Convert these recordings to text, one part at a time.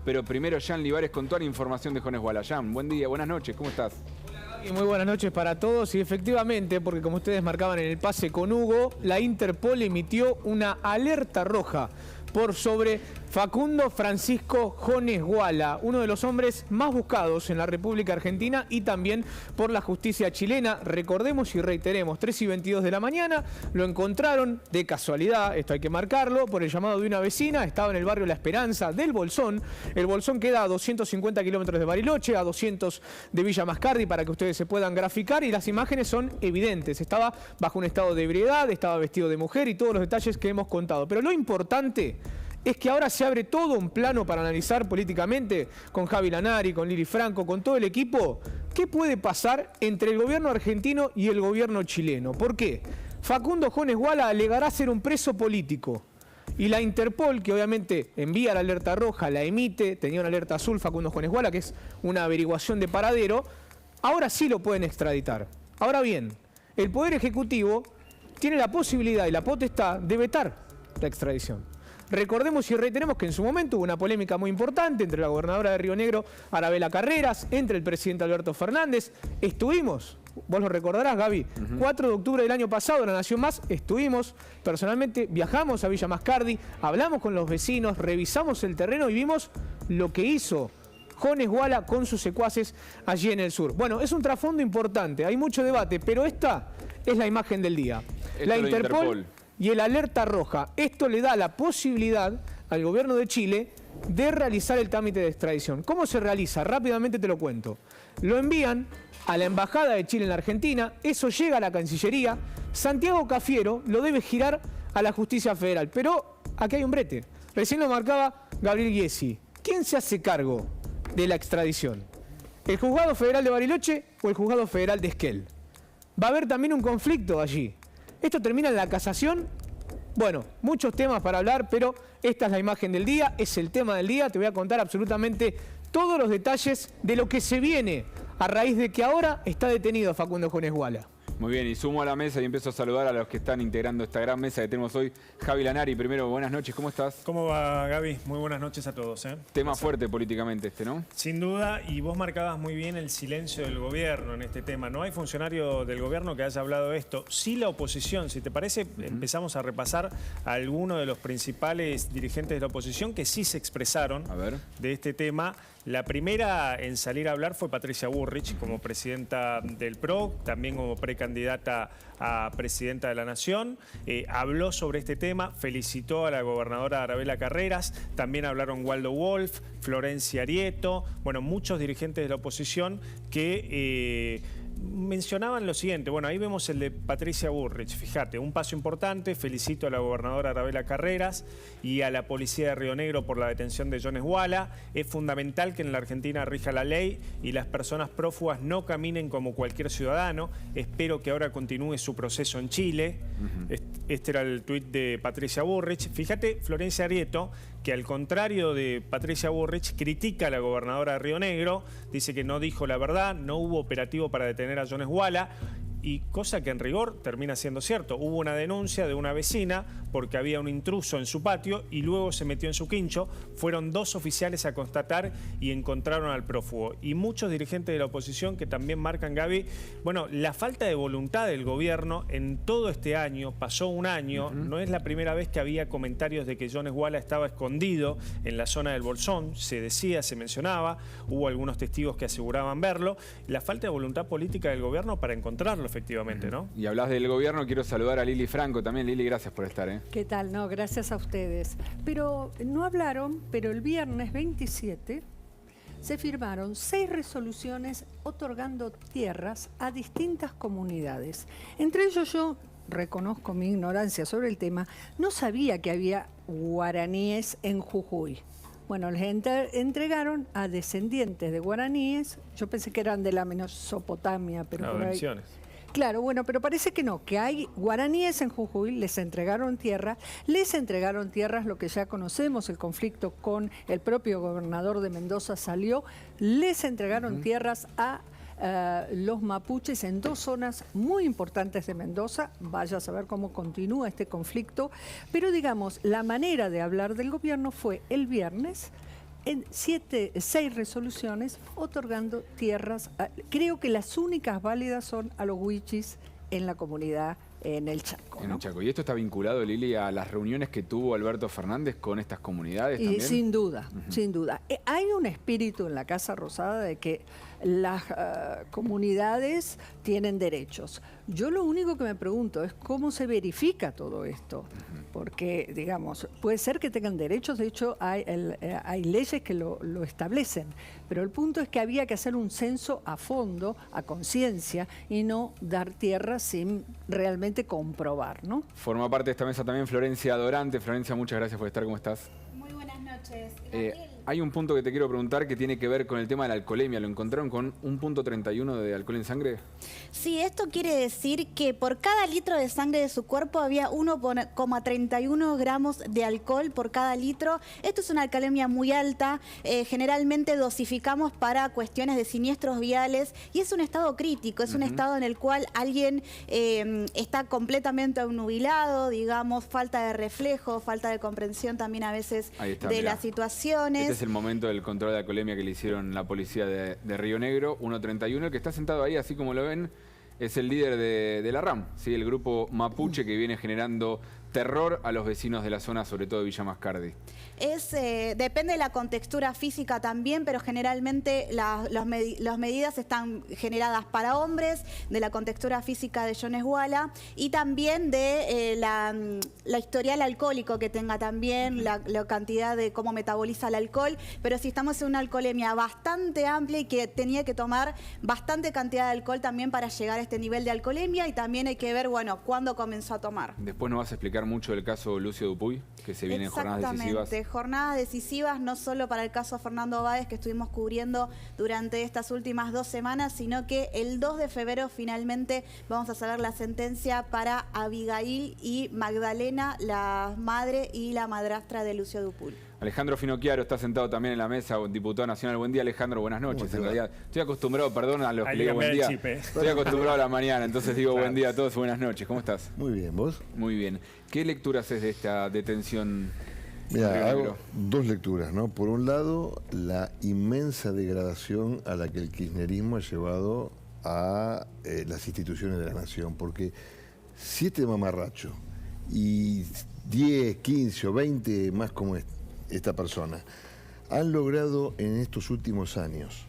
Pero primero, Jan Libares con toda la información de Jones Walla. Jan, buen día, buenas noches, ¿cómo estás? Y muy buenas noches para todos. Y efectivamente, porque como ustedes marcaban en el pase con Hugo, la Interpol emitió una alerta roja por sobre Facundo Francisco Jones Walla, uno de los hombres más buscados en la República Argentina y también por la justicia chilena. Recordemos y reiteremos, 3:22 de la mañana, lo encontraron de casualidad, esto hay que marcarlo, por el llamado de una vecina. Estaba en el barrio La Esperanza del Bolsón. El Bolsón queda a 250 kilómetros de Bariloche, a 200 de Villa Mascardi, para que ustedes se puedan graficar, y las imágenes son evidentes. Estaba bajo un estado de ebriedad, estaba vestido de mujer y todos los detalles que hemos contado. Pero lo importante es que ahora se abre todo un plano para analizar políticamente con Javi Lanari, con Lili Franco, con todo el equipo, qué puede pasar entre el gobierno argentino y el gobierno chileno. ¿Por qué? Facundo Jones Walla alegará ser un preso político. Y la Interpol, que obviamente envía la alerta roja, la emite, tenía una alerta azul Facundo Jones Walla, que es una averiguación de paradero, ahora sí lo pueden extraditar. Ahora bien, el Poder Ejecutivo tiene la posibilidad y la potestad de vetar la extradición. Recordemos y reiteremos que en su momento hubo una polémica muy importante entre la gobernadora de Río Negro, Arabela Carreras, entre el presidente Alberto Fernández. Estuvimos, vos lo recordarás, Gaby, 4 de octubre del año pasado, La Nación Más, estuvimos, personalmente viajamos a Villa Mascardi, hablamos con los vecinos, revisamos el terreno y vimos lo que hizo Jones Walla con sus secuaces allí en el sur. Bueno, es un trasfondo importante, hay mucho debate, pero esta es la imagen del día. La Interpol y el alerta roja. Esto le da la posibilidad al gobierno de Chile de realizar el trámite de extradición. ¿Cómo se realiza? Rápidamente te lo cuento. Lo envían a la Embajada de Chile en la Argentina, eso llega a la Cancillería, Santiago Cafiero lo debe girar a la Justicia Federal. Pero aquí hay un brete. Recién lo marcaba Gabriel Gyesi. ¿Quién se hace cargo de la extradición? ¿El Juzgado Federal de Bariloche o el Juzgado Federal de Esquel? Va a haber también un conflicto allí. ¿Esto termina en la casación? Bueno, muchos temas para hablar, pero esta es la imagen del día, es el tema del día. Te voy a contar absolutamente todos los detalles de lo que se viene a raíz de que ahora está detenido Facundo Jones Walla. Muy bien, y sumo a la mesa y empiezo a saludar a los que están integrando esta gran mesa que tenemos hoy. Javi Lanari, primero, buenas noches, ¿cómo estás? ¿Cómo va, Gaby? Muy buenas noches a todos. Tema fuerte políticamente este, ¿no? Sin duda, y vos marcabas muy bien el silencio del gobierno en este tema. No hay funcionario del gobierno que haya hablado de esto. Sí la oposición, si te parece, empezamos a repasar a algunos de los principales dirigentes de la oposición que sí se expresaron de este tema. La primera en salir a hablar fue Patricia Bullrich, como presidenta del PRO, también como precandidata a presidenta de la Nación. Habló sobre este tema, felicitó a la gobernadora Arabela Carreras, también hablaron Waldo Wolf, Florencia Arieto, bueno, muchos dirigentes de la oposición que mencionaban lo siguiente. Bueno, ahí vemos el de Patricia Bullrich. Fíjate, un paso importante. Felicito a la gobernadora Arabela Carreras y a la policía de Río Negro por la detención de Jones Walla. Es fundamental que en la Argentina rija la ley y las personas prófugas no caminen como cualquier ciudadano. Espero que ahora continúe su proceso en Chile. Este era el tuit de Patricia Bullrich. Fíjate, Florencia Arieto, que al contrario de Patricia Bullrich, critica a la gobernadora de Río Negro, dice que no dijo la verdad, no hubo operativo para detener a Jones Walla, y cosa que en rigor termina siendo cierto. Hubo una denuncia de una vecina porque había un intruso en su patio y luego se metió en su quincho. Fueron 2 oficiales a constatar y encontraron al prófugo. Y muchos dirigentes de la oposición que también marcan, Gaby, bueno, la falta de voluntad del gobierno en todo este año, pasó un año, no es la primera vez que había comentarios de que Jones Walla estaba escondido en la zona del Bolsón, se decía, se mencionaba, hubo algunos testigos que aseguraban verlo. La falta de voluntad política del gobierno para encontrarlo, efectivamente, ¿no? Y hablas del gobierno, quiero saludar a Lili Franco también. Lili, gracias por estar, ¿eh? ¿Qué tal? No, gracias a ustedes. Pero no hablaron, pero el viernes 27 se firmaron 6 resoluciones otorgando tierras a distintas comunidades. Entre ellos yo reconozco mi ignorancia sobre el tema, no sabía que había guaraníes en Jujuy. Bueno, les entregaron a descendientes de guaraníes, yo pensé que eran de la Mesopotamia, pero por ahí... Claro, bueno, pero parece que no, que hay guaraníes en Jujuy, les entregaron tierras lo que ya conocemos, el conflicto con el propio gobernador de Mendoza salió, les entregaron tierras a los mapuches en 2 zonas muy importantes de Mendoza. Vaya a saber cómo continúa este conflicto, pero digamos, la manera de hablar del gobierno fue el viernes en 6 resoluciones otorgando tierras. Creo que las únicas válidas son a los huichis en la comunidad, en el Chaco. En ¿no? el Chaco. ¿Y esto está vinculado, Lili, a las reuniones que tuvo Alberto Fernández con estas comunidades Y también? sin duda, sin duda. Hay un espíritu en la Casa Rosada de que las comunidades tienen derechos. Yo lo único que me pregunto es cómo se verifica todo esto. Porque, digamos, puede ser que tengan derechos, de hecho hay leyes que lo establecen, pero el punto es que había que hacer un censo a fondo, a conciencia, y no dar tierra sin realmente comprobar, ¿no? Forma parte de esta mesa también Florencia Dorante. Florencia, muchas gracias por estar. ¿Cómo estás? Muy buenas noches. Hay un punto que te quiero preguntar que tiene que ver con el tema de la alcoholemia. ¿Lo encontraron con 1.31 de alcohol en sangre? Sí, esto quiere decir que por cada litro de sangre de su cuerpo había 1,31 gramos de alcohol por cada litro. Esto es una alcoholemia muy alta. Generalmente dosificamos para cuestiones de siniestros viales y es un estado crítico, es un estado en el cual alguien está completamente obnubilado, digamos, falta de reflejo, falta de comprensión también a veces Ahí está, de mirá. las situaciones. Este es el momento del control de alcoholemia que le hicieron la policía de Río Negro, 1.31. El que está sentado ahí, así como lo ven, es el líder de la RAM, ¿sí? El grupo mapuche que viene generando terror a los vecinos de la zona, sobre todo de Villa Mascardi. Depende de la contextura física también, pero generalmente las medidas están generadas para hombres, de la contextura física de Jones Walla y también de la historial alcohólico que tenga también, la cantidad de cómo metaboliza el alcohol, pero si estamos en una alcoholemia bastante amplia y que tenía que tomar bastante cantidad de alcohol también para llegar a este nivel de alcoholemia y también hay que ver, bueno, cuándo comenzó a tomar. Después nos vas a explicar mucho del caso Lucio Dupuy, que se viene en jornadas decisivas. Jornadas decisivas no solo para el caso Fernando Báez que estuvimos cubriendo durante estas últimas 2 semanas, sino que el 2 de febrero finalmente vamos a saber la sentencia para Abigail y Magdalena, la madre y la madrastra de Lucio Dupuy. Alejandro Finocchiaro está sentado también en la mesa, diputado nacional. Buen día, Alejandro, buenas noches. En realidad, estoy acostumbrado, perdón a los que le digo buen día. Estoy acostumbrado a la mañana, entonces digo buen día a todos, buenas noches. ¿Cómo estás? Muy bien, ¿vos? Muy bien. ¿Qué lectura haces de esta detención? Mira, hago 2 lecturas, ¿no? Por un lado, la inmensa degradación a la que el kirchnerismo ha llevado a las instituciones de la nación, porque 7 mamarrachos y 10, 15 o 20 más como esta persona han logrado en estos últimos años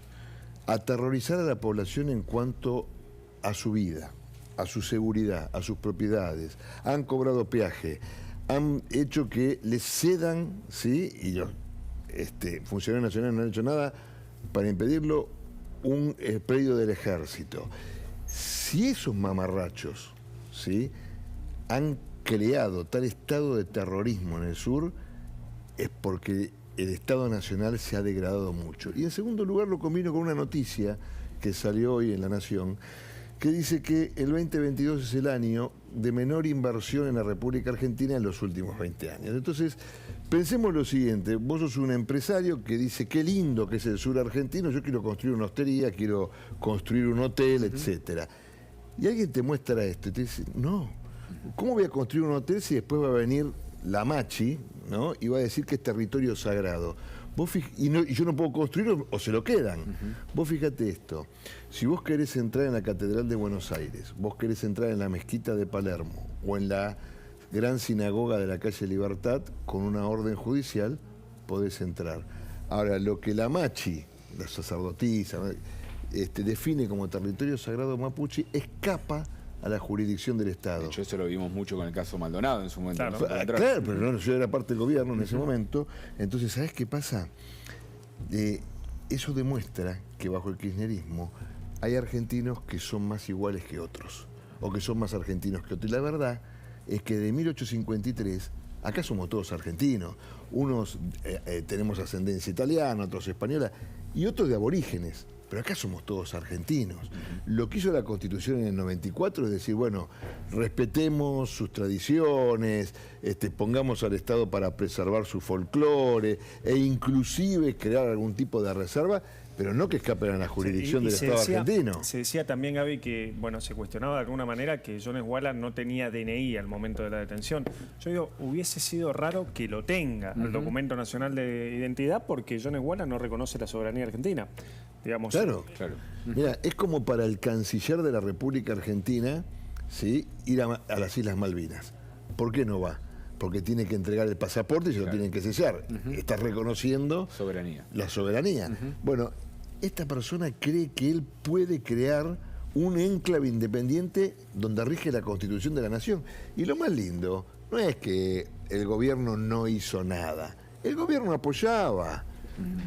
aterrorizar a la población en cuanto a su vida, a su seguridad, a sus propiedades. Han cobrado peaje, han hecho que les cedan, ¿sí? Y los funcionarios nacionales no han hecho nada para impedirlo, un predio del ejército. Si esos mamarrachos, ¿sí?, han creado tal estado de terrorismo en el sur, es porque el Estado Nacional se ha degradado mucho. Y en segundo lugar lo combino con una noticia que salió hoy en La Nación, que dice que el 2022 es el año de menor inversión en la República Argentina en los últimos 20 años. Entonces, pensemos lo siguiente, vos sos un empresario que dice qué lindo que es el sur argentino, yo quiero construir una hostería, quiero construir un hotel, etcétera. Y alguien te muestra esto y te dice, no, ¿cómo voy a construir un hotel si después va a venir la Machi, ¿no?, y va a decir que es territorio sagrado? Y yo no puedo construirlo o se lo quedan. Vos fíjate esto, si vos querés entrar en la Catedral de Buenos Aires, vos querés entrar en la Mezquita de Palermo o en la gran sinagoga de la calle Libertad, con una orden judicial podés entrar. Ahora, lo que la Machi, la sacerdotisa, define como territorio sagrado mapuche, escapa a la jurisdicción del Estado. De hecho, eso lo vimos mucho con el caso Maldonado en su momento. Claro, ¿no? Claro, pero no, yo era parte del gobierno en ese momento. Entonces, ¿sabes qué pasa? Eso demuestra que bajo el kirchnerismo hay argentinos que son más iguales que otros, o que son más argentinos que otros. Y la verdad es que de 1853, acá somos todos argentinos. Unos tenemos ascendencia italiana, otros española, y otros de aborígenes. Pero acá somos todos argentinos. Lo que hizo la Constitución en el 94 es decir, bueno, respetemos sus tradiciones, pongamos al Estado para preservar su folclore e inclusive crear algún tipo de reserva, pero no que escapen a la jurisdicción del Estado argentino. Se decía también, Gaby, que bueno, se cuestionaba de alguna manera que Jones Walla no tenía DNI al momento de la detención. Yo digo, hubiese sido raro que lo tenga. al documento nacional de identidad porque Jones Walla no reconoce la soberanía argentina. Digamos, Claro. Mira, es como para el canciller de la República Argentina, ¿sí?, ir a las Islas Malvinas. ¿Por qué no va? Porque tiene que entregar el pasaporte y se lo tienen que sellar. Está reconociendo Soberanía. la soberanía. Bueno, esta persona cree que él puede crear un enclave independiente donde rige la Constitución de la Nación. Y lo más lindo no es que el gobierno no hizo nada. El gobierno apoyaba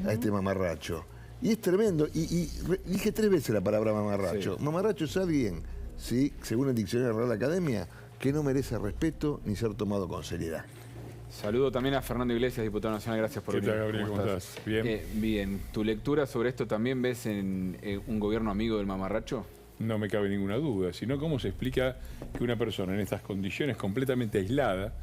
a este mamarracho. Y es tremendo. Y dije 3 veces la palabra mamarracho. Sí. Mamarracho es alguien, ¿sí?, según el diccionario de la Real Academia, que no merece respeto ni ser tomado con seriedad. Saludo también a Fernando Iglesias, diputado nacional. Gracias por venir. ¿Qué tal, Gabriel? ¿Cómo estás? Bien. Bien. ¿Tu lectura sobre esto también ves en un gobierno amigo del mamarracho? No me cabe ninguna duda, sino cómo se explica que una persona en estas condiciones completamente aislada,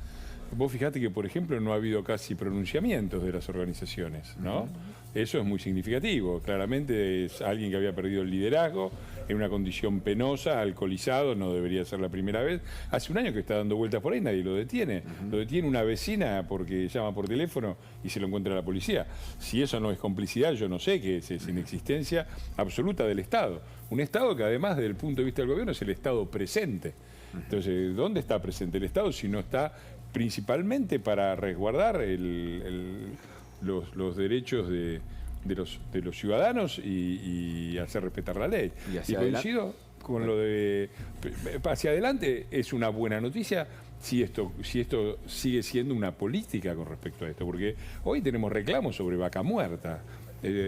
vos fijate que, por ejemplo, no ha habido casi pronunciamientos de las organizaciones, ¿no? Eso es muy significativo. Claramente es alguien que había perdido el liderazgo, en una condición penosa, alcoholizado, no debería ser la primera vez. Hace un año que está dando vueltas por ahí, nadie lo detiene. Lo detiene una vecina porque llama por teléfono y se lo encuentra la policía. Si eso no es complicidad, yo no sé qué es inexistencia absoluta del Estado. Un Estado que además, desde el punto de vista del gobierno, es el Estado presente. Entonces, ¿dónde está presente el Estado si no está principalmente para resguardar los derechos de los ciudadanos y hacer respetar la ley? ¿Y coincido con lo de... Hacia adelante es una buena noticia si esto sigue siendo una política con respecto a esto, porque hoy tenemos reclamos sobre vaca muerta.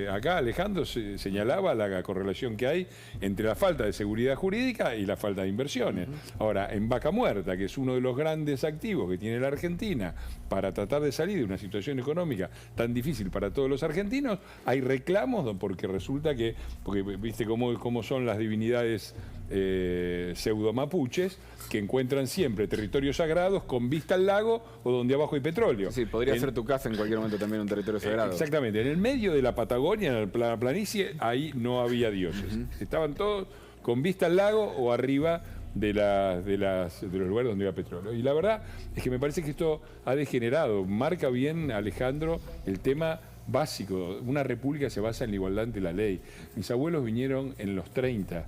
Acá Alejandro señalaba la correlación que hay entre la falta de seguridad jurídica y la falta de inversiones. Ahora, en vaca muerta, que es uno de los grandes activos que tiene la Argentina para tratar de salir de una situación económica tan difícil para todos los argentinos, hay reclamos porque resulta que, porque viste cómo son las divinidades pseudo mapuches, que encuentran siempre territorios sagrados con vista al lago o donde abajo hay petróleo. Sí, podría ser tu casa en cualquier momento también un territorio sagrado. Exactamente, en el medio de la Patagonia, en la planicie, ahí no había dioses. Estaban todos con vista al lago o arriba de los lugares donde había petróleo. Y la verdad es que me parece que esto ha degenerado. Marca bien, Alejandro, el tema básico. Una república se basa en la igualdad ante la ley. Mis abuelos vinieron en los 30.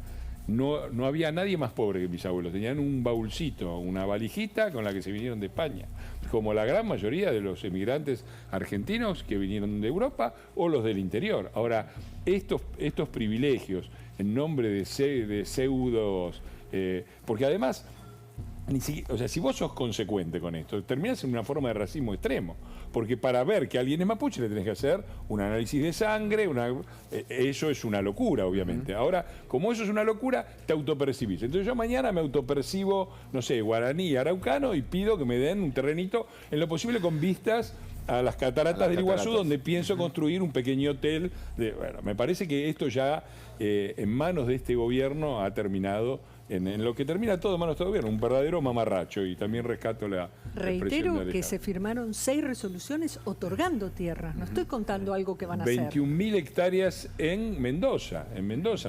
No había nadie más pobre que mis abuelos. Tenían un baúlcito, una valijita con la que se vinieron de España, como la gran mayoría de los emigrantes argentinos que vinieron de Europa o los del interior. Ahora, estos privilegios en nombre de pseudos, porque además, o sea, si vos sos consecuente con esto, terminás en una forma de racismo extremo. Porque para ver que alguien es mapuche le tenés que hacer un análisis de sangre, eso es una locura, obviamente. Ahora, como eso es una locura, te autopercibís. Entonces yo mañana me autopercibo, no sé, guaraní, araucano, y pido que me den un terrenito, en lo posible con vistas a las cataratas del Iguazú, donde pienso construir un pequeño hotel. Bueno, me parece que esto ya en manos de este gobierno ha terminado, en lo que termina todo en manos de este gobierno, un verdadero mamarracho, y también rescato la expresión de Reitero Alejandro. que se firmaron 6 resoluciones otorgando tierras. No estoy contando algo que van a hacer. 21.000 hectáreas en Mendoza,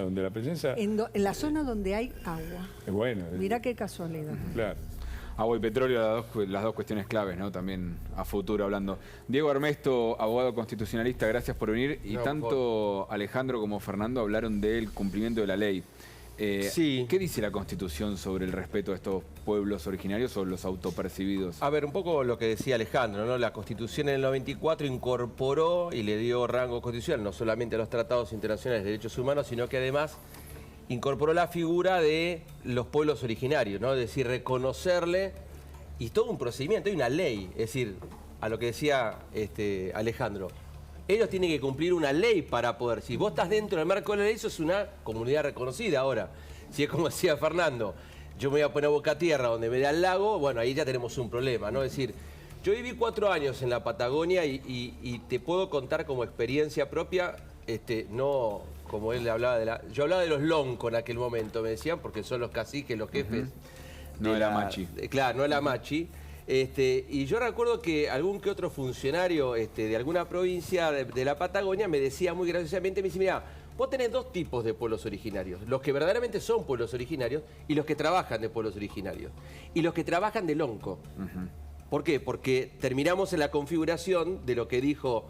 donde la presencia... En la zona donde hay agua. Bueno, Mirá qué casualidad. claro. Agua y petróleo, las dos cuestiones claves, ¿no? También a futuro hablando. Diego Armesto, abogado constitucionalista, gracias por venir. Y tanto Alejandro como Fernando hablaron del cumplimiento de la ley. Sí. ¿Qué dice la Constitución sobre el respeto a estos pueblos originarios o los autopercibidos? A ver, un poco lo que decía Alejandro, ¿no? La Constitución en el 94 incorporó y le dio rango constitucional no solamente a los tratados internacionales de derechos humanos, sino que además incorporó la figura de los pueblos originarios, ¿no? Es decir, reconocerle, y todo un procedimiento, hay una ley, es decir, a lo que decía Alejandro, ellos tienen que cumplir una ley para poder, si vos estás dentro del marco de la ley, eso es una comunidad reconocida. Ahora, si es como decía Fernando, yo me voy a poner boca a tierra donde me da el lago, bueno, ahí ya tenemos un problema, ¿no? Es decir, yo viví 4 años en la Patagonia y te puedo contar como experiencia propia, no como él hablaba yo hablaba de los lonco en aquel momento, me decían, porque son los caciques, los jefes. No de la machi. Claro, no de la machi. Y yo recuerdo que algún que otro funcionario de alguna provincia de la Patagonia me decía muy graciosamente, me dice, mira, vos tenés 2 tipos de pueblos originarios, los que verdaderamente son pueblos originarios y los que trabajan de pueblos originarios, y los que trabajan de lonco. ¿Por qué? Porque terminamos en la configuración de lo que dijo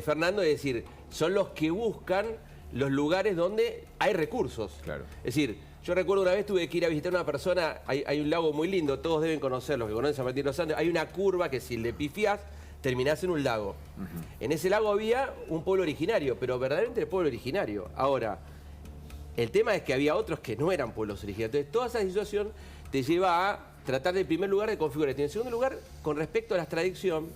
Fernando, es decir, son los que buscan los lugares donde hay recursos. Claro. Es decir, yo recuerdo una vez tuve que ir a visitar a una persona, hay un lago muy lindo, todos deben conocerlo, que conocen San Martín de los Andes, hay una curva que si le pifiás, terminás en un lago. En ese lago había un pueblo originario, pero verdaderamente el pueblo originario. Ahora, el tema es que había otros que no eran pueblos originarios. Entonces, toda esa situación te lleva a tratar en primer lugar de configurar. Y en segundo lugar, con respecto a la extradición,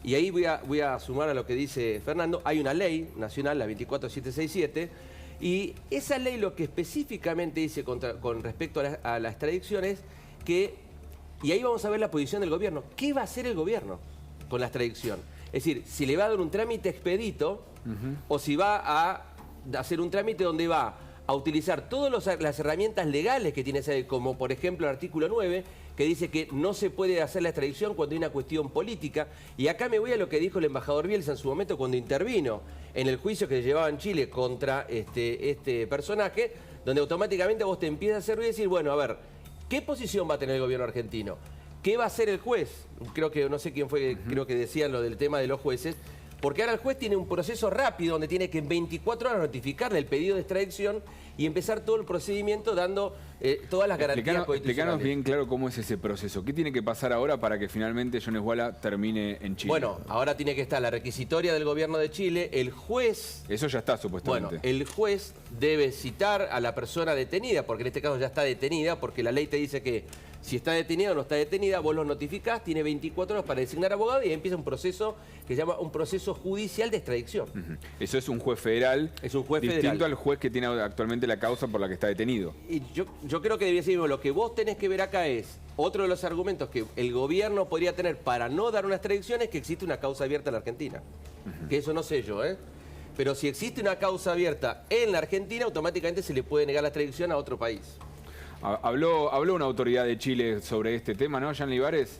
y ahí voy a sumar a lo que dice Fernando, hay una ley nacional, la 24767, y esa ley lo que específicamente dice con respecto a la extradición es que, y ahí vamos a ver la posición del gobierno, ¿qué va a hacer el gobierno con la extradición? Es decir, si le va a dar un trámite expedito o si va a hacer un trámite donde va a utilizar todas las herramientas legales que tiene esa ley, como por ejemplo el artículo 9, que dice que no se puede hacer la extradición cuando hay una cuestión política. Y acá me voy a lo que dijo el embajador Bielsa en su momento cuando intervino en el juicio que llevaba en Chile contra este personaje, donde automáticamente vos te empiezas a hacer ruido y decir, bueno, a ver, ¿qué posición va a tener el gobierno argentino? ¿Qué va a hacer el juez? Creo que, no sé quién fue, creo que decían lo del tema de los jueces. Porque ahora el juez tiene un proceso rápido donde tiene que en 24 horas notificarle el pedido de extradición y empezar todo el procedimiento dando todas las garantías constitucionales. Explícanos bien claro cómo es ese proceso. ¿Qué tiene que pasar ahora para que finalmente Jones Walla termine en Chile? Bueno, ahora tiene que estar la requisitoria del gobierno de Chile, el juez... Eso ya está, supuestamente. Bueno, el juez debe citar a la persona detenida, porque en este caso ya está detenida, porque la ley te dice que si está detenida o no está detenida, vos lo notificás, tiene 24 horas para designar abogado y ahí empieza un proceso que se llama un proceso judicial de extradición. Eso es un juez federal. Es un juez distinto federal. al juez que tiene actualmente la causa por la que está detenido. Y yo creo que debería ser lo que vos tenés que ver acá es, otro de los argumentos que el gobierno podría tener para no dar una extradición es que existe una causa abierta en la Argentina. Que eso no sé yo, Pero si existe una causa abierta en la Argentina, automáticamente se le puede negar la extradición a otro país. Habló una autoridad de Chile sobre este tema, ¿no, Jean Libares?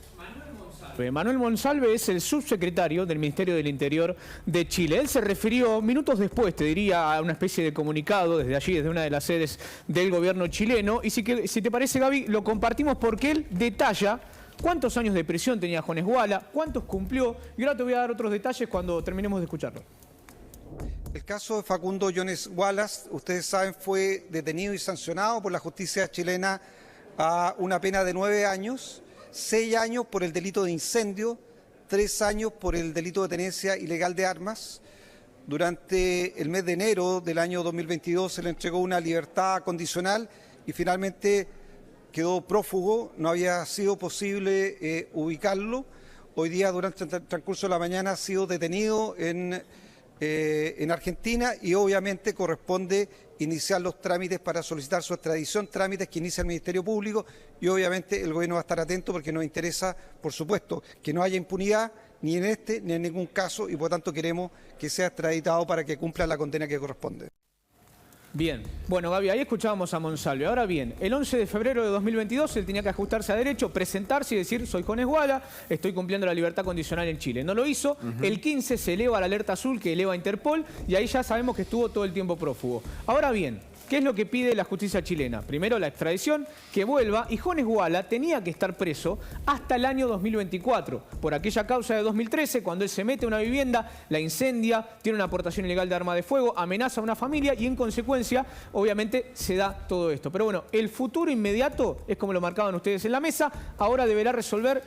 Manuel Monsalve es el subsecretario del Ministerio del Interior de Chile. Él se refirió minutos después, te diría, a una especie de comunicado desde allí, desde una de las sedes del gobierno chileno. Y si te parece, Gaby, lo compartimos porque él detalla cuántos años de prisión tenía Jones Walla, cuántos cumplió. Y ahora te voy a dar otros detalles cuando terminemos de escucharlo. El caso de Facundo Jones Walla, ustedes saben, fue detenido y sancionado por la justicia chilena a una pena de 9 años, 6 años por el delito de incendio, 3 años por el delito de tenencia ilegal de armas. Durante el mes de enero del año 2022 se le entregó una libertad condicional y finalmente quedó prófugo, no había sido posible ubicarlo. Hoy día, durante el transcurso de la mañana, ha sido detenido en Argentina y obviamente corresponde iniciar los trámites para solicitar su extradición, trámites que inicia el Ministerio Público y obviamente el gobierno va a estar atento porque nos interesa, por supuesto, que no haya impunidad ni en este ni en ningún caso y por tanto queremos que sea extraditado para que cumpla la condena que corresponde. Bien, bueno, Gaby, ahí escuchábamos a Monsalve. Ahora bien, el 11 de febrero de 2022 él tenía que ajustarse a derecho, presentarse y decir, soy Jones Walla, estoy cumpliendo la libertad condicional en Chile. No lo hizo, el 15 se eleva la alerta azul que eleva a Interpol y ahí ya sabemos que estuvo todo el tiempo prófugo. Ahora bien, ¿qué es lo que pide la justicia chilena? Primero la extradición, que vuelva, y Jones Walla tenía que estar preso hasta el año 2024, por aquella causa de 2013, cuando él se mete a una vivienda, la incendia, tiene una aportación ilegal de arma de fuego, amenaza a una familia y en consecuencia, obviamente, se da todo esto. Pero bueno, el futuro inmediato, es como lo marcaban ustedes en la mesa, ahora deberá resolver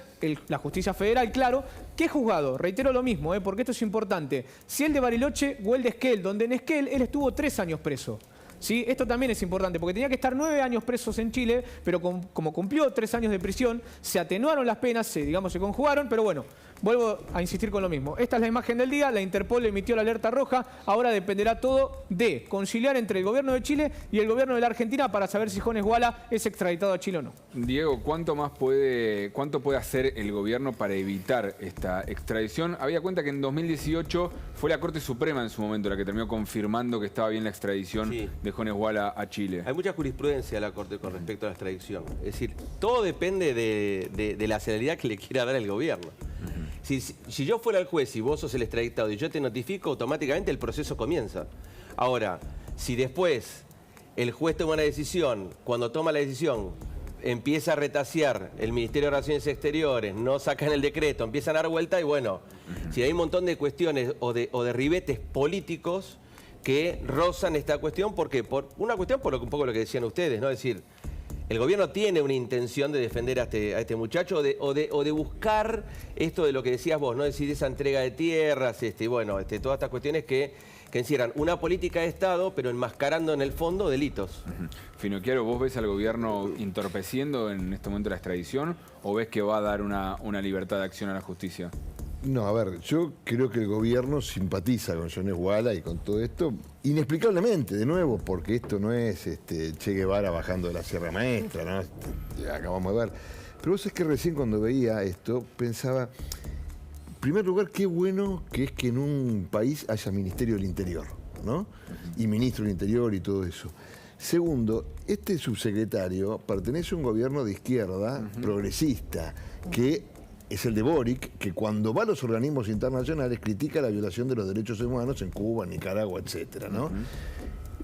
la justicia federal, claro. ¿Qué juzgado? Reitero lo mismo, porque esto es importante. Si el de Bariloche o el de Esquel, donde en Esquel él estuvo 3 años preso. ¿Sí? Esto también es importante, porque tenía que estar 9 años presos en Chile, pero como cumplió 3 años de prisión, se atenuaron las penas, se conjugaron, pero bueno, vuelvo a insistir con lo mismo. Esta es la imagen del día, la Interpol emitió la alerta roja, ahora dependerá todo de conciliar entre el gobierno de Chile y el gobierno de la Argentina para saber si Jones Walla es extraditado a Chile o no. Diego, ¿cuánto puede hacer el gobierno para evitar esta extradición? Había cuenta que en 2018 fue la Corte Suprema en su momento la que terminó confirmando que estaba bien la extradición de Jones Walla a Chile. Hay mucha jurisprudencia de la Corte con respecto a la extradición. Es decir, todo depende de la celeridad que le quiera dar el gobierno. Si yo fuera el juez y vos sos el extraditado y yo te notifico, automáticamente el proceso comienza. Ahora, si después el juez toma una decisión, cuando toma la decisión empieza a retasear el Ministerio de Relaciones Exteriores, no sacan el decreto, empiezan a dar vuelta y bueno, si hay un montón de cuestiones o de ribetes políticos que rozan esta cuestión, porque por una cuestión por un poco lo que decían ustedes, ¿no? Es decir, el gobierno tiene una intención de defender a este muchacho o de buscar esto de lo que decías vos, ¿no? Es decir, esa entrega de tierras, todas estas cuestiones que encierran una política de Estado, pero enmascarando en el fondo delitos. Finocchiaro, ¿vos ves al gobierno entorpeciendo en este momento la extradición o ves que va a dar una libertad de acción a la justicia? No, a ver, yo creo que el gobierno simpatiza con Jones Walla y con todo esto, inexplicablemente, de nuevo, porque esto no es Che Guevara bajando de la Sierra Maestra, ¿no? Acabamos de ver. Pero vos sabés que recién cuando veía esto, pensaba, en primer lugar, qué bueno que es que en un país haya Ministerio del Interior, ¿no? Y Ministro del Interior y todo eso. Segundo, este subsecretario pertenece a un gobierno de izquierda progresista, que es el de Boric, que cuando va a los organismos internacionales critica la violación de los derechos humanos en Cuba, Nicaragua, etcétera, ¿no?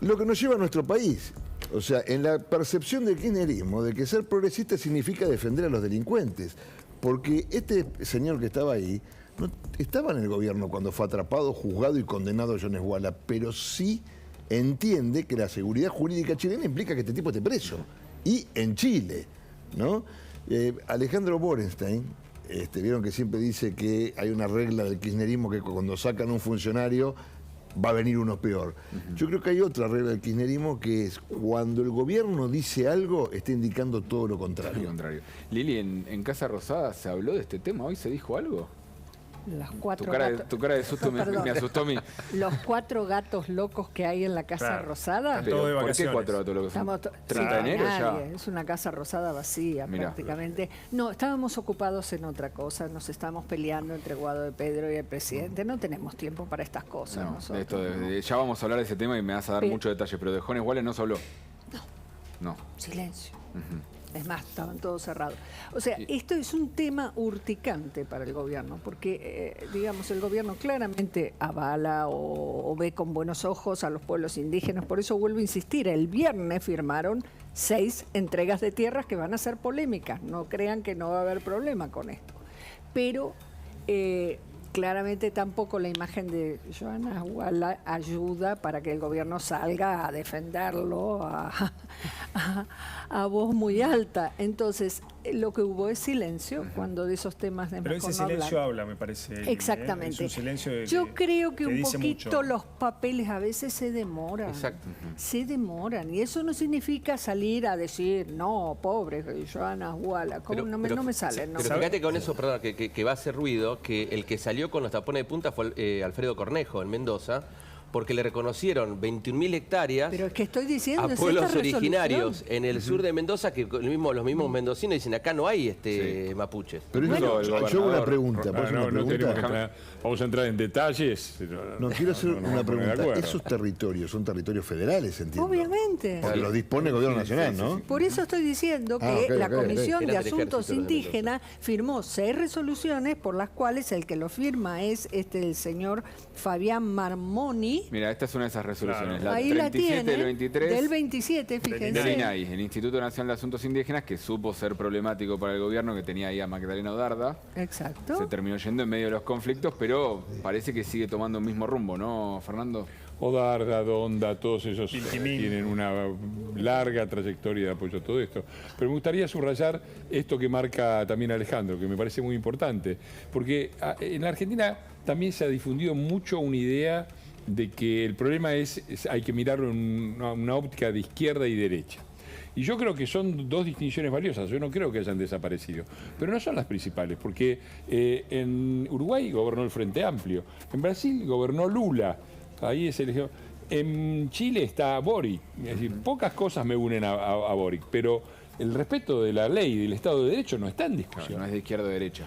Lo que nos lleva a nuestro país. O sea, en la percepción del kirchnerismo de que ser progresista significa defender a los delincuentes. Porque este señor que estaba ahí no estaba en el gobierno cuando fue atrapado, juzgado y condenado a Jones Walla, pero sí entiende que la seguridad jurídica chilena implica que este tipo esté preso. Y en Chile, ¿no? Alejandro Borenstein, vieron que siempre dice que hay una regla del kirchnerismo que cuando sacan un funcionario va a venir uno peor. Yo creo que hay otra regla del kirchnerismo que es cuando el gobierno dice algo, está indicando todo lo contrario. Lili, en Casa Rosada se habló de este tema, ¿hoy se dijo algo? Las cuatro tu cara de susto me asustó a mí. Los 4 gatos locos que hay en la Casa Rosada. Pero, ¿por qué 4 gatos locos? Estamos 30 de enero ya. Es una Casa Rosada vacía prácticamente. No, estábamos ocupados en otra cosa. Nos estábamos peleando entre Guado de Pedro y el presidente. No tenemos tiempo para estas cosas. Ya vamos a hablar de ese tema y me vas a dar muchos detalles. Pero de Jones Walla no se habló. No. Silencio. Es más, estaban todos cerrados. O sea, esto es un tema urticante para el gobierno, porque, digamos, el gobierno claramente avala o ve con buenos ojos a los pueblos indígenas. Por eso vuelvo a insistir, el viernes firmaron 6 entregas de tierras que van a ser polémicas. No crean que no va a haber problema con esto. Pero claramente tampoco la imagen de Jones Walla ayuda para que el gobierno salga a defenderlo a voz muy alta. Entonces, lo que hubo es silencio cuando de esos temas de Pero ese silencio habla, me parece. Exactamente. Es un silencio Yo creo que un dice poquito mucho. los papeles a veces se demoran. Exacto. Se demoran. Y eso no significa salir a decir, no, pobre Jones Walla. No me sale. No. Pero fíjate con eso, perdón, que va a hacer ruido, que el que salió con los tapones de punta fue Alfredo Cornejo en Mendoza, porque le reconocieron 21.000 hectáreas Pero es que estoy diciendo, a es pueblos esta originarios en el sur de Mendoza, que los mismos mendocinos dicen, acá no hay mapuches. Pero yo hago una pregunta. Vamos a entrar en detalles. No, quiero hacer una pregunta. acuerdo. Esos territorios son territorios federales, entiendo. Obviamente. Porque los dispone el gobierno nacional, ¿no? Por eso estoy diciendo que la Comisión de Eran del Asuntos Ejército, Indígenas firmó 6 resoluciones por las cuales el que lo firma es el señor Fabián Marmoni. Mira, esta es una de esas resoluciones. La Ahí 37 la tiene, del 23. del 27, fíjense. Del INAI, el Instituto Nacional de Asuntos Indígenas, que supo ser problemático para el gobierno, que tenía ahí a Magdalena Odarda. Exacto. Se terminó yendo en medio de los conflictos, pero parece que sigue tomando el mismo rumbo, ¿no, Fernando? Odarda, Donda, todos esos tienen una larga trayectoria de apoyo a todo esto. Pero me gustaría subrayar esto que marca también Alejandro, que me parece muy importante, porque en la Argentina también se ha difundido mucho una idea de que el problema hay que mirarlo en una óptica de izquierda y derecha. Y yo creo que son dos distinciones valiosas, yo no creo que hayan desaparecido, pero no son las principales, porque en Uruguay gobernó el Frente Amplio, en Brasil gobernó Lula, ahí es elegido. En Chile está Boric, es decir, pocas cosas me unen a Boric, pero el respeto de la ley y del Estado de Derecho no está en discusión. No es de izquierda o derecha.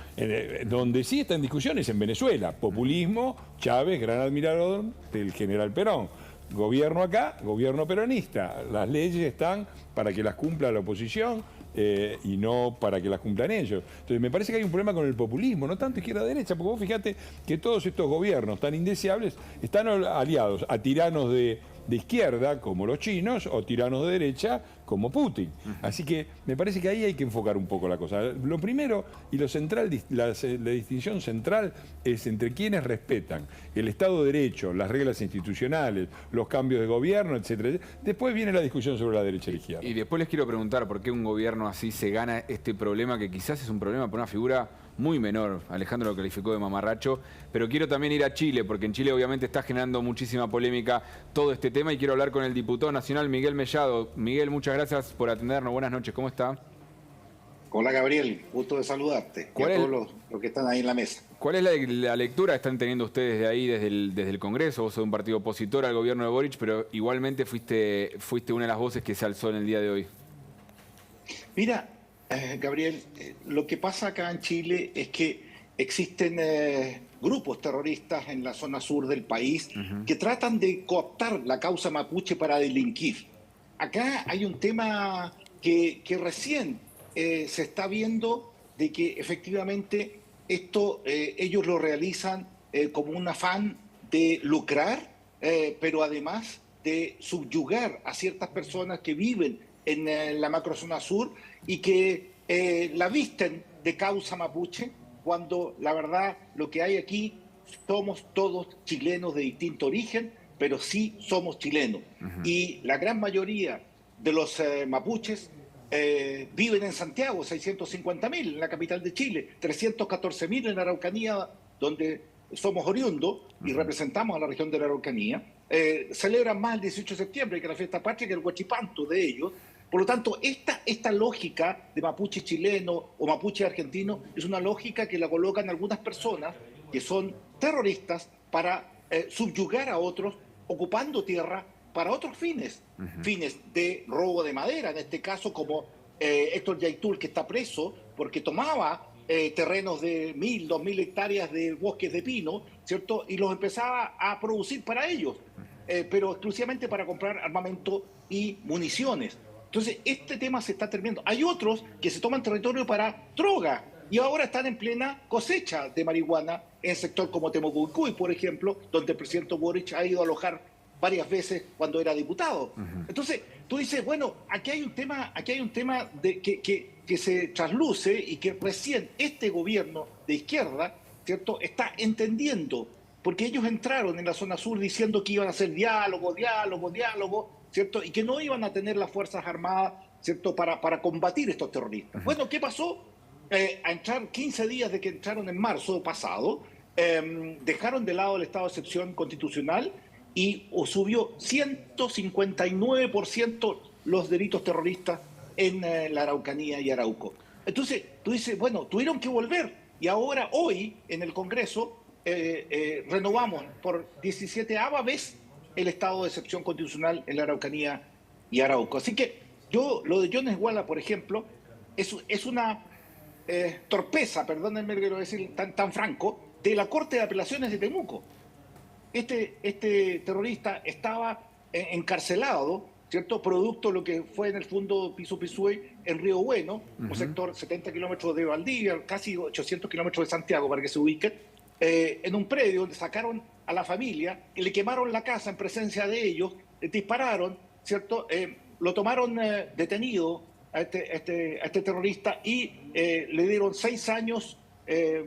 Donde sí está en discusión es en Venezuela. Populismo, Chávez, gran admirador del general Perón. Gobierno acá, gobierno peronista. Las leyes están para que las cumpla la oposición y no para que las cumplan ellos. Entonces me parece que hay un problema con el populismo, no tanto izquierda-derecha, porque vos fíjate que todos estos gobiernos tan indeseables están aliados a tiranos de de izquierda, como los chinos, o tiranos de derecha, como Putin. Así que me parece que ahí hay que enfocar un poco la cosa. Lo primero y lo central, la distinción central es entre quienes respetan el Estado de Derecho, las reglas institucionales, los cambios de gobierno, etcétera. Después viene la discusión sobre la derecha y la izquierda. Y después les quiero preguntar por qué un gobierno así se gana este problema, que quizás es un problema por una figura muy menor. Alejandro lo calificó de mamarracho, pero quiero también ir a Chile, porque en Chile obviamente está generando muchísima polémica todo este tema, y quiero hablar con el diputado nacional Miguel Mellado. Miguel, muchas gracias por atendernos. Buenas noches, ¿cómo está? Hola Gabriel, gusto de saludarte y a todos los que están ahí en la mesa. ¿Cuál es la lectura que están teniendo ustedes de ahí desde el Congreso? Vos sos un partido opositor al gobierno de Boric, pero igualmente fuiste una de las voces que se alzó en el día de hoy. Mira, Gabriel, lo que pasa acá en Chile es que existen grupos terroristas en la zona sur del país que tratan de cooptar la causa mapuche para delinquir. Acá hay un tema que recién se está viendo, de que efectivamente esto ellos lo realizan como un afán de lucrar, pero además de subyugar a ciertas personas que viven en la macrozona sur y que la visten de causa mapuche, cuando la verdad lo que hay aquí somos todos chilenos de distinto origen, pero sí somos chilenos. Y la gran mayoría de los mapuches viven en Santiago, 650.000 en la capital de Chile, 314.000 en la Araucanía, donde somos oriundos y representamos a la región de la Araucanía. Celebran más el 18 de septiembre, que es la fiesta patria, que el huachipanto de ellos. Por lo tanto, esta lógica de mapuche chileno o mapuche argentino es una lógica que la colocan algunas personas que son terroristas para subyugar a otros, ocupando tierra para otros fines, fines de robo de madera, en este caso como Héctor Yaitul, que está preso porque tomaba terrenos de 1.000, 2.000 hectáreas de bosques de pino, ¿cierto? Y los empezaba a producir para ellos, pero exclusivamente para comprar armamento y municiones. Entonces, este tema se está terminando. Hay otros que se toman territorio para droga y ahora están en plena cosecha de marihuana en el sector como Temucuicui, por ejemplo, donde el presidente Boric ha ido a alojar varias veces cuando era diputado. Entonces, tú dices, bueno, aquí hay un tema de que se trasluce y que recién este gobierno de izquierda, ¿cierto?, está entendiendo, porque ellos entraron en la zona sur diciendo que iban a hacer diálogo, ¿cierto?, y que no iban a tener las Fuerzas Armadas, ¿cierto?, para combatir estos terroristas. Bueno, ¿qué pasó? A entrar 15 días de que entraron en marzo pasado, dejaron de lado el estado de excepción constitucional y subió 159% los delitos terroristas en la Araucanía y Arauco. Entonces, tú dices, bueno, tuvieron que volver. Y ahora, hoy, en el Congreso, renovamos por 17ª vez el estado de excepción constitucional en la Araucanía y Arauco. Así que lo de Jones Walla, por ejemplo, es una torpeza, perdónenme que lo voy a decir tan franco, de la Corte de Apelaciones de Temuco. Este terrorista estaba encarcelado, ¿cierto?, producto de lo que fue en el fondo Piso Pisue en Río Bueno, un sector 70 kilómetros de Valdivia, casi 800 kilómetros de Santiago, para que se ubiquen, en un predio donde sacaron a la familia y le quemaron la casa en presencia de ellos, dispararon, ¿cierto?, lo tomaron detenido a este terrorista y le dieron 6 años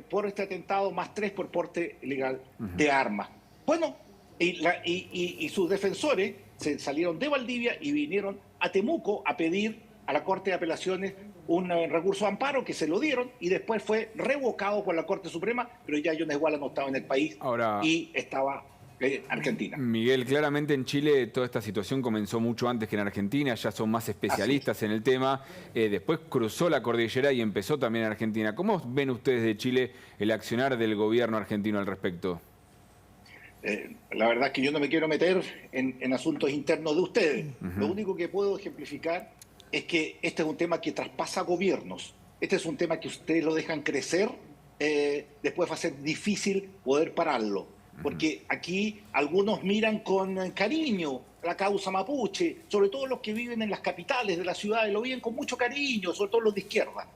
por este atentado, más 3 por porte ilegal de armas. Bueno, y sus defensores se salieron de Valdivia y vinieron a Temuco a pedir a la Corte de Apelaciones un recurso de amparo, que se lo dieron y después fue revocado por la Corte Suprema, pero ya Jones Walla no estaba en el país y estaba en Argentina. Miguel, claramente en Chile toda esta situación comenzó mucho antes que en Argentina, ya son más especialistas en el tema, después cruzó la cordillera y empezó también en Argentina. ¿Cómo ven ustedes de Chile el accionar del gobierno argentino al respecto? La verdad es que yo no me quiero meter en asuntos internos de ustedes. Lo único que puedo ejemplificar es que este es un tema que traspasa gobiernos. Este es un tema que ustedes lo dejan crecer, después va a ser difícil poder pararlo. Porque aquí algunos miran con cariño la causa mapuche, sobre todo los que viven en las capitales de las ciudades, lo viven con mucho cariño, sobre todo los de izquierda.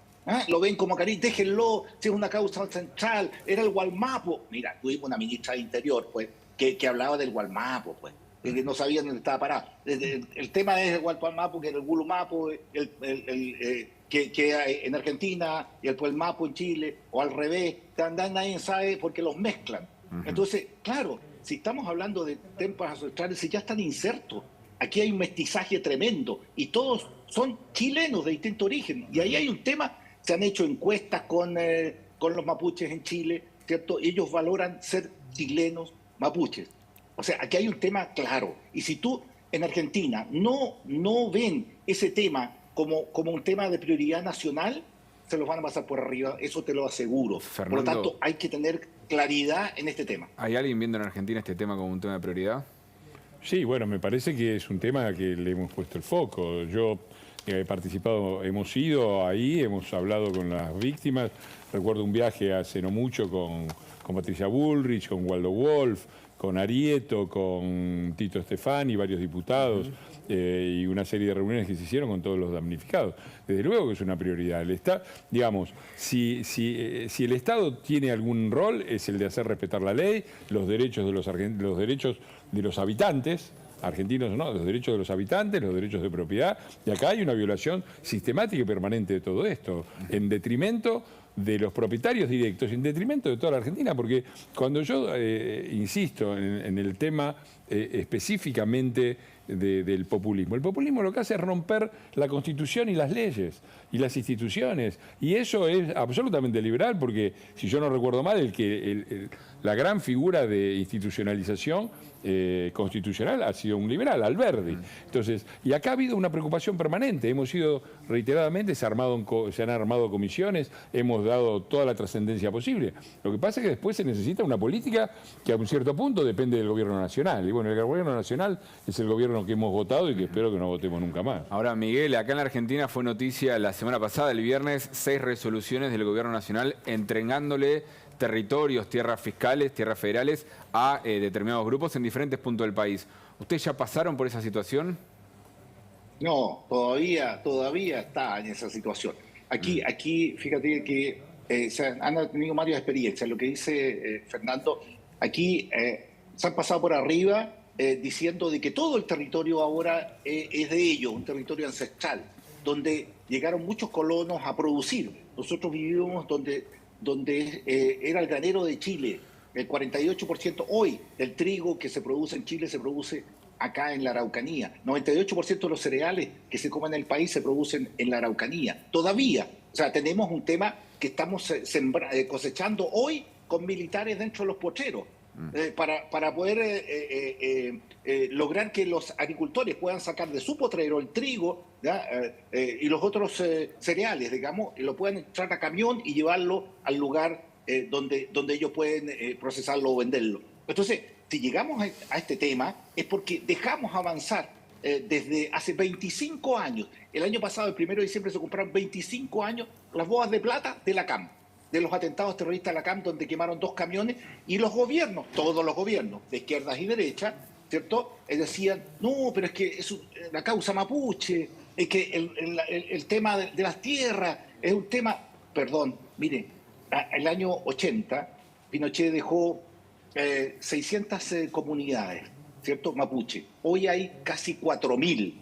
Lo ven como cariño, déjenlo, si es una causa central, era el Gualmapo. Mira, tuvimos una ministra de Interior, pues, que hablaba del Gualmapo, pues. que no sabían dónde estaba parado. El tema es el Gualpalmapu, que era el Gulumapu, que en Argentina y el Puelmapu en Chile, o al revés, nadie sabe porque los mezclan. Entonces, claro, si estamos hablando de temas ancestrales, si ya están insertos, aquí hay un mestizaje tremendo y todos son chilenos de distinto origen. Y ahí hay un tema, se han hecho encuestas con los mapuches en Chile, ¿cierto? Ellos valoran ser chilenos mapuches. O sea, aquí hay un tema claro. Y si tú en Argentina no ven ese tema como un tema de prioridad nacional, se los van a pasar por arriba, eso te lo aseguro. Fernando, por lo tanto, hay que tener claridad en este tema. ¿Hay alguien viendo en Argentina este tema como un tema de prioridad? Sí, bueno, me parece que es un tema que le hemos puesto el foco. Yo he participado, hemos ido ahí, hemos hablado con las víctimas. Recuerdo un viaje hace no mucho con Patricia Bullrich, con Waldo Wolf, con Arieto, con Tito Stefani, varios diputados, y una serie de reuniones que se hicieron con todos los damnificados. Desde luego que es una prioridad. Digamos, si el Estado tiene algún rol, es el de hacer respetar la ley, los derechos de los habitantes, argentinos o no, los derechos de los habitantes, los derechos de propiedad, y acá hay una violación sistemática y permanente de todo esto, en detrimento de los propietarios directos, en detrimento de toda la Argentina, porque cuando yo insisto en el tema específicamente del populismo, el populismo lo que hace es romper la Constitución y las leyes y las instituciones, y eso es absolutamente liberal, porque si yo no recuerdo mal, la gran figura de institucionalización constitucional ha sido un liberal, Alberdi. Entonces, y acá ha habido una preocupación permanente, hemos ido reiteradamente, se han armado comisiones, hemos dado toda la trascendencia posible. Lo que pasa es que después se necesita una política que a un cierto punto depende del gobierno nacional, y bueno, el gobierno nacional es el gobierno que hemos votado y que espero que no votemos nunca más. Ahora, Miguel, acá en la Argentina fue noticia la semana pasada, el viernes, 6 resoluciones del gobierno nacional entregándole territorios, tierras fiscales, tierras federales a determinados grupos en diferentes puntos del país. ¿Ustedes ya pasaron por esa situación? No, todavía está en esa situación. Aquí fíjate que han tenido varias experiencias. Lo que dice Fernando, aquí se han pasado por arriba diciendo de que todo el territorio ahora es de ellos, un territorio ancestral, donde llegaron muchos colonos a producir. Nosotros vivimos donde era el granero de Chile. El 48% hoy del trigo que se produce en Chile se produce acá en la Araucanía. 98% de los cereales que se comen en el país se producen en la Araucanía. Todavía, o sea, tenemos un tema que estamos cosechando hoy con militares dentro de los pocheros. Para poder lograr que los agricultores puedan sacar de su potrero el trigo y los otros cereales, digamos, y lo puedan echar a camión y llevarlo al lugar donde ellos pueden procesarlo o venderlo. Entonces, si llegamos a este tema es porque dejamos avanzar desde hace 25 años. El año pasado, el 1 de diciembre, se cumplieron 25 años las bodas de plata de la CAM, de los atentados terroristas de la CAM, donde quemaron 2 camiones, y los gobiernos, todos los gobiernos, de izquierdas y derechas, ¿cierto? Decían, no, pero es que es la causa mapuche, es que el tema de las tierras es un tema, perdón, miren, el año 80, Pinochet dejó 600 comunidades, ¿cierto? Mapuche. Hoy hay casi 4.000.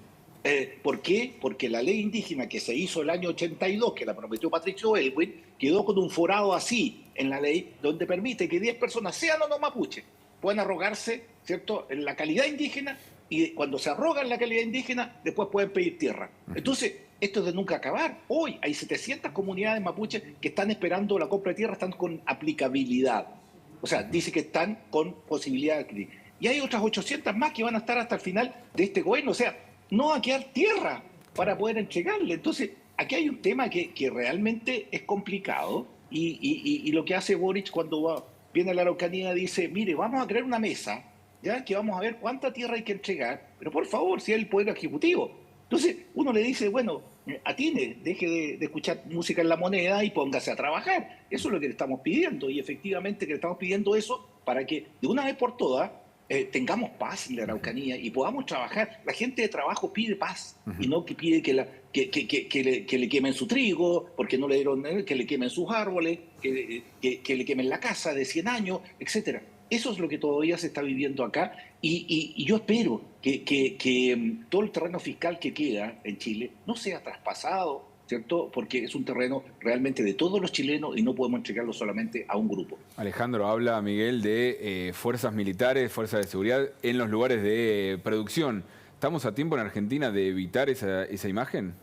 ¿Por qué? Porque la ley indígena que se hizo el año 82, que la prometió Patricio Aylwin, quedó con un forado así en la ley, donde permite que 10 personas, sean o no mapuche, puedan arrogarse, ¿cierto?, en la calidad indígena, y cuando se arrogan la calidad indígena, después pueden pedir tierra. Entonces, esto es de nunca acabar. Hoy hay 700 comunidades mapuches que están esperando la compra de tierra, están con aplicabilidad. O sea, dice que están con posibilidad de adquirir. Y hay otras 800 más que van a estar hasta el final de este gobierno. O sea, no va a quedar tierra para poder entregarle. Entonces, aquí hay un tema que realmente es complicado, y lo que hace Boric cuando viene a la Araucanía dice, mire, vamos a crear una mesa, ya que vamos a ver cuánta tierra hay que entregar, pero por favor, si es el Poder Ejecutivo. Entonces, uno le dice, bueno, atine, deje de escuchar música en La Moneda y póngase a trabajar. Eso es lo que le estamos pidiendo, y efectivamente que le estamos pidiendo eso para que de una vez por todas tengamos paz en la Araucanía y podamos trabajar. La gente de trabajo pide paz y no que pide que le quemen su trigo, porque no le dieron, que le quemen sus árboles, que le quemen la casa de 100 años, etcétera. Eso es lo que todavía se está viviendo acá y yo espero que todo el terreno fiscal que queda en Chile no sea traspasado, ¿cierto? Porque es un terreno realmente de todos los chilenos y no podemos entregarlo solamente a un grupo. Alejandro, habla Miguel de fuerzas militares, fuerzas de seguridad en los lugares de producción. ¿Estamos a tiempo en Argentina de evitar esa imagen?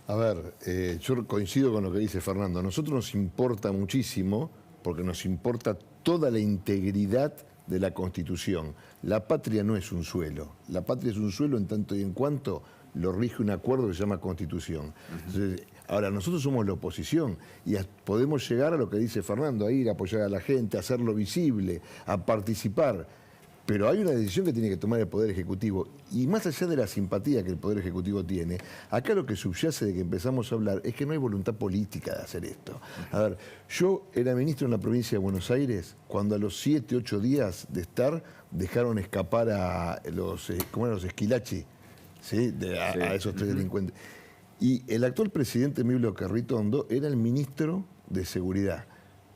A ver, yo coincido con lo que dice Fernando. A nosotros nos importa muchísimo, porque nos importa toda la integridad de la Constitución. La patria no es un suelo. La patria es un suelo en tanto y en cuanto lo rige un acuerdo que se llama Constitución. Entonces, ahora, nosotros somos la oposición y podemos llegar a lo que dice Fernando, a ir a apoyar a la gente, a hacerlo visible, a participar. Pero hay una decisión que tiene que tomar el Poder Ejecutivo. Y más allá de la simpatía que el Poder Ejecutivo tiene, acá lo que subyace de que empezamos a hablar es que no hay voluntad política de hacer esto. A ver, yo era ministro en la provincia de Buenos Aires cuando a los 7, 8 días de estar dejaron escapar a los, ¿cómo eran los esquilachi? ¿Sí? A esos 3 delincuentes. Y el actual presidente Emilio Carritondo era el ministro de Seguridad.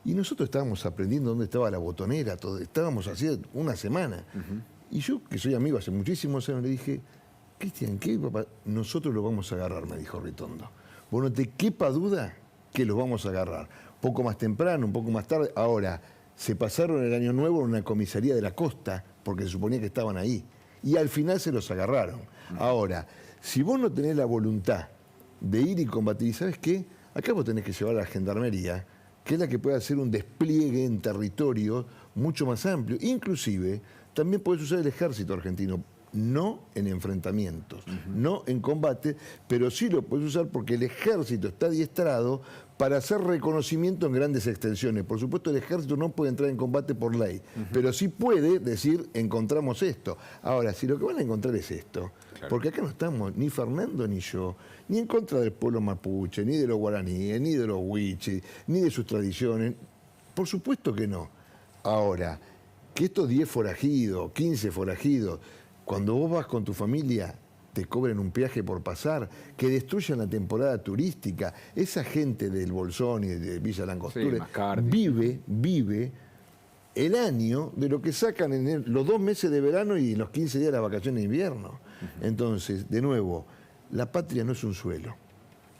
Y nosotros estábamos aprendiendo dónde estaba la botonera, todo, estábamos hacía una semana. Y yo, que soy amigo hace muchísimos años, le dije, Cristian, ¿qué papá? Nosotros lo vamos a agarrar, me dijo Ritondo. Vos no te quepa duda que los vamos a agarrar. Un poco más temprano, un poco más tarde. Ahora, se pasaron el año nuevo en una comisaría de la costa, porque se suponía que estaban ahí. Y al final se los agarraron. Ahora, si vos no tenés la voluntad de ir y combatir, ¿sabes qué? Acá vos tenés que llevar a la gendarmería, que es la que puede hacer un despliegue en territorio mucho más amplio. Inclusive, también podés usar el ejército argentino, no en enfrentamientos, no en combate, pero sí lo podés usar porque el ejército está adiestrado para hacer reconocimiento en grandes extensiones. Por supuesto, el ejército no puede entrar en combate por ley, pero sí puede decir, encontramos esto. Ahora, si lo que van a encontrar es esto, porque acá no estamos, ni Fernando ni yo, ni en contra del pueblo mapuche, ni de los guaraníes, ni de los huiches, ni de sus tradiciones. Por supuesto que no. Ahora, que estos 10 forajidos, 15 forajidos, cuando vos vas con tu familia, te cobren un peaje por pasar, que destruyan la temporada turística. Esa gente del Bolsón y de Villa Langostura vive el año de lo que sacan en los 2 meses de verano y los 15 días de las vacaciones de invierno. Entonces, de nuevo, la patria no es un suelo.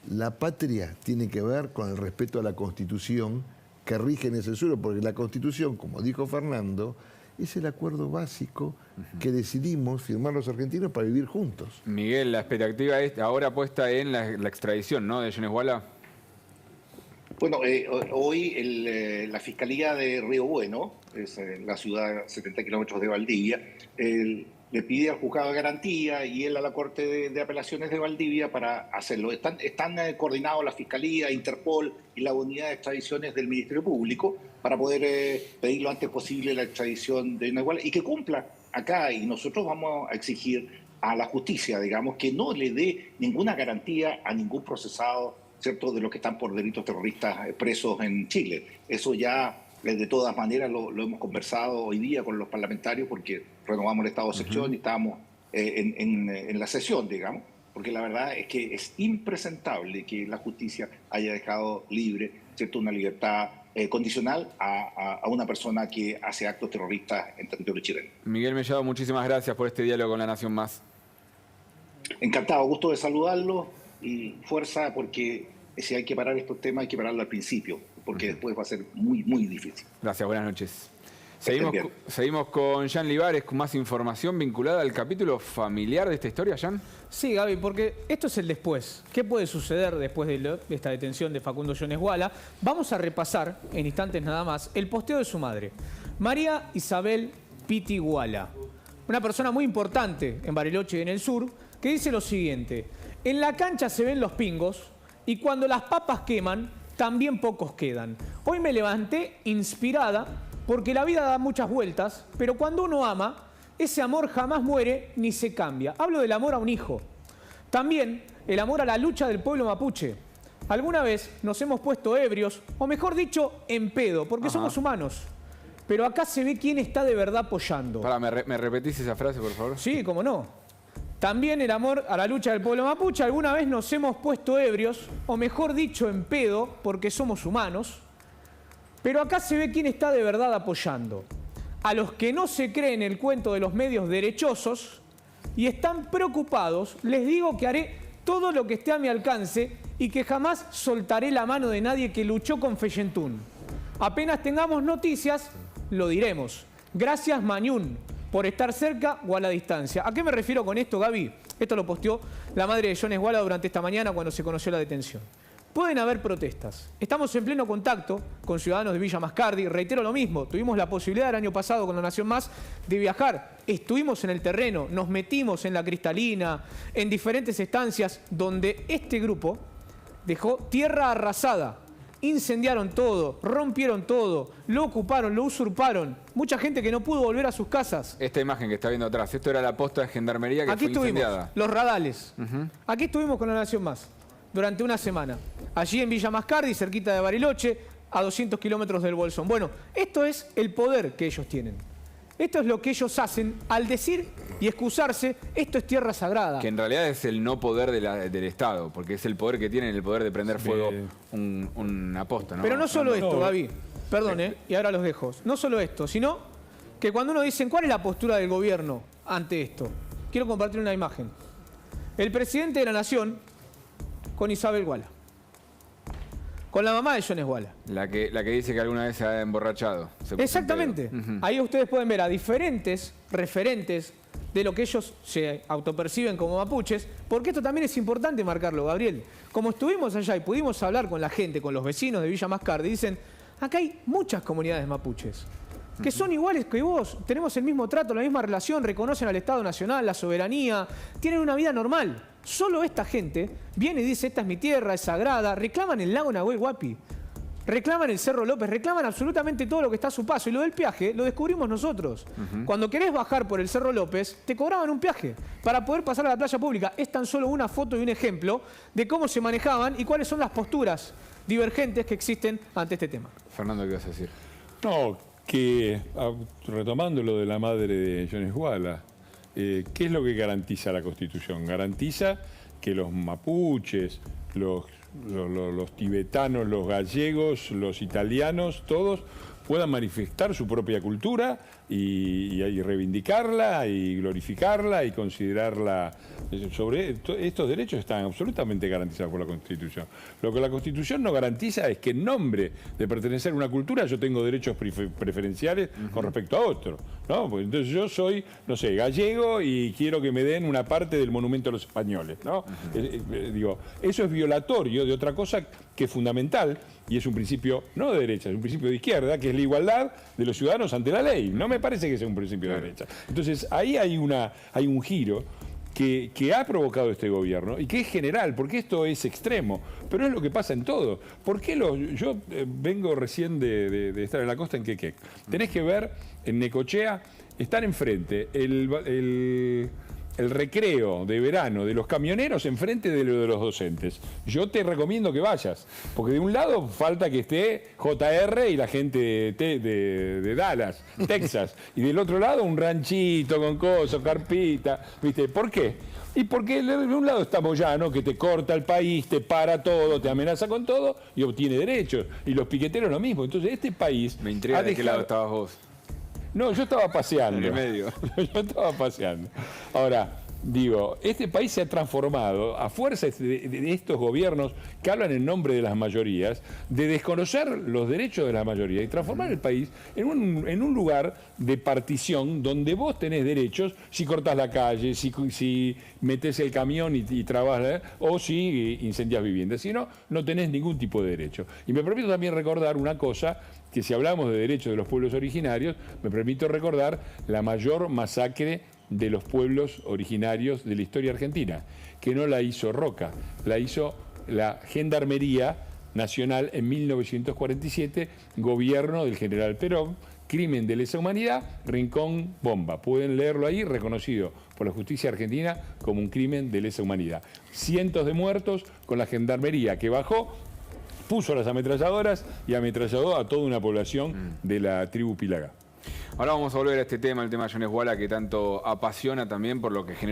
La patria tiene que ver con el respeto a la Constitución que rige en ese suelo, porque la Constitución, como dijo Fernando, es el acuerdo básico que decidimos firmar los argentinos para vivir juntos. Miguel, la expectativa es ahora puesta en la extradición, ¿no?, de Jones Walla. Bueno, hoy la Fiscalía de Río Bueno, es la ciudad a 70 kilómetros de Valdivia, le pide al juzgado de garantía y él a la Corte de Apelaciones de Valdivia para hacerlo. Están coordinados la Fiscalía, Interpol y la Unidad de Extradiciones del Ministerio Público para poder pedir lo antes posible la extradición de Jones Walla y que cumpla acá. Y nosotros vamos a exigir a la justicia, digamos, que no le dé ninguna garantía a ningún procesado, ¿cierto?, de los que están por delitos terroristas presos en Chile. Eso ya, de todas maneras, lo hemos conversado hoy día con los parlamentarios porque renovamos el estado de excepción y estábamos en la sesión, digamos, porque la verdad es que es impresentable que la justicia haya dejado libre, ¿cierto?, una libertad condicional a una persona que hace actos terroristas en territorio chileno. Miguel Mellado, muchísimas gracias por este diálogo con La Nación Más. Encantado, gusto de saludarlo y fuerza, porque si hay que parar estos temas hay que pararlo al principio, porque después va a ser muy, muy difícil. Gracias, buenas noches. Seguimos con Jan Libares con más información vinculada al capítulo familiar de esta historia, Jan. Sí, Gaby, porque esto es el después. ¿Qué puede suceder después de esta detención de Facundo Jones Walla? Vamos a repasar, en instantes nada más, el posteo de su madre, María Isabel Piti Walla, una persona muy importante en Bariloche y en el sur, que dice lo siguiente: en la cancha se ven los pingos y cuando las papas queman, también pocos quedan. Hoy me levanté inspirada porque la vida da muchas vueltas, pero cuando uno ama, ese amor jamás muere ni se cambia. Hablo del amor a un hijo. También el amor a la lucha del pueblo mapuche. Alguna vez nos hemos puesto ebrios, o mejor dicho, en pedo, porque somos humanos. Pero acá se ve quién está de verdad apoyando. ¿Me repetís esa frase, por favor? Sí, cómo no. También el amor a la lucha del pueblo mapuche. Alguna vez nos hemos puesto ebrios, o mejor dicho, en pedo, porque somos humanos. Pero acá se ve quién está de verdad apoyando. a los que no se creen el cuento de los medios derechosos y están preocupados, les digo que haré todo lo que esté a mi alcance y que jamás soltaré la mano de nadie que luchó con Feyentún. Apenas tengamos noticias, lo diremos. Gracias, Mañún, por estar cerca o a la distancia. ¿A qué me refiero con esto, Gaby? Esto lo posteó la madre de Jones Walla durante esta mañana cuando se conoció la detención. Pueden haber protestas. Estamos en pleno contacto con ciudadanos de Villa Mascardi. Reitero lo mismo, tuvimos la posibilidad el año pasado con La Nación Más de viajar. Estuvimos en el terreno, nos metimos en la Cristalina, en diferentes estancias donde este grupo dejó tierra arrasada. Incendiaron todo, rompieron todo, lo ocuparon, lo usurparon. Mucha gente que no pudo volver a sus casas. Esta imagen que está viendo atrás, esto era la posta de gendarmería que Aquí fue incendiada. estuvimos, los radales. Aquí estuvimos con La Nación Más durante una semana. Allí en Villa Mascardi, cerquita de Bariloche, a 200 kilómetros del Bolsón. Bueno, esto es el poder que ellos tienen. Esto es lo que ellos hacen al decir y excusarse, esto es tierra sagrada. Que en realidad es el no poder del Estado, porque es el poder que tienen, el poder de prender fuego una posta, ¿no? Pero no solo esto, Gaby. Perdón, y ahora los dejo. No solo esto, sino que cuando uno dice, ¿cuál es la postura del gobierno ante esto? Quiero compartir una imagen. El presidente de la Nación con Isabel Walla. Con la mamá de Jones Walla. La que dice que alguna vez se ha emborrachado. Exactamente. Ahí ustedes pueden ver a diferentes referentes de lo que ellos se autoperciben como mapuches, porque esto también es importante marcarlo, Gabriel. Como estuvimos allá y pudimos hablar con la gente, con los vecinos de Villa Mascardi, dicen, acá hay muchas comunidades mapuches que son iguales que vos, tenemos el mismo trato, la misma relación, reconocen al Estado Nacional, la soberanía, tienen una vida normal. Solo esta gente viene y dice, esta es mi tierra, es sagrada, reclaman el lago Nahuel Huapi, reclaman el Cerro López, reclaman absolutamente todo lo que está a su paso. Y lo del peaje lo descubrimos nosotros. Cuando querés bajar por el Cerro López, te cobraban un peaje para poder pasar a la playa pública. Es tan solo una foto y un ejemplo de cómo se manejaban y cuáles son las posturas divergentes que existen ante este tema. Fernando, ¿qué vas a decir? No, que retomando lo de la madre de Jones Walla, ¿qué es lo que garantiza la Constitución? Garantiza que los mapuches, los tibetanos, los gallegos, los italianos, todos puedan manifestar su propia cultura y reivindicarla y glorificarla y considerarla. Estos derechos están absolutamente garantizados por la Constitución. Lo que la Constitución no garantiza es que en nombre de pertenecer a una cultura yo tengo derechos preferenciales con respecto a otro, ¿no? Porque entonces yo soy, no sé, gallego y quiero que me den una parte del monumento a los españoles, ¿no? Digo, eso es violatorio de otra cosa que es fundamental y es un principio no de derecha, es un principio de izquierda, que es la igualdad de los ciudadanos ante la ley. No me parece que sea un principio de derecha. Entonces, ahí hay un giro que ha provocado este gobierno y que es general, porque esto es extremo, pero es lo que pasa en todo. ¿Por qué yo vengo recién de estar en la costa en Quequec? Tenés que ver en Necochea, están enfrente el recreo de verano de los camioneros enfrente de lo de los docentes. Yo te recomiendo que vayas, porque de un lado falta que esté JR y la gente de Dallas, Texas, y del otro lado un ranchito con cosas, carpita, ¿viste? ¿Por qué? Y porque de un lado está Moyano, que te corta el país, te para todo, te amenaza con todo y obtiene derechos. Y los piqueteros lo mismo. Entonces este país... Me intriga de qué lado estabas vos. No, yo estaba paseando. En el medio. Yo estaba paseando. Ahora, digo, este país se ha transformado a fuerza de estos gobiernos que hablan en nombre de las mayorías, de desconocer los derechos de la mayoría y transformar el país en un lugar de partición donde vos tenés derechos si cortás la calle, si metés el camión y trabas, o si incendias viviendas. Si no, no tenés ningún tipo de derecho. Y me permito también recordar una cosa, que si hablamos de derechos de los pueblos originarios, me permito recordar la mayor masacre de los pueblos originarios de la historia argentina, que no la hizo Roca, la hizo la Gendarmería Nacional en 1947, gobierno del general Perón, crimen de lesa humanidad, Rincón Bomba. Pueden leerlo ahí, reconocido por la justicia argentina como un crimen de lesa humanidad. Cientos de muertos con la Gendarmería que bajó, puso las ametralladoras y ametralladó a toda una población de la tribu Pilagá. Ahora vamos a volver a este tema, el tema de Jones Walla, que tanto apasiona también por lo que generó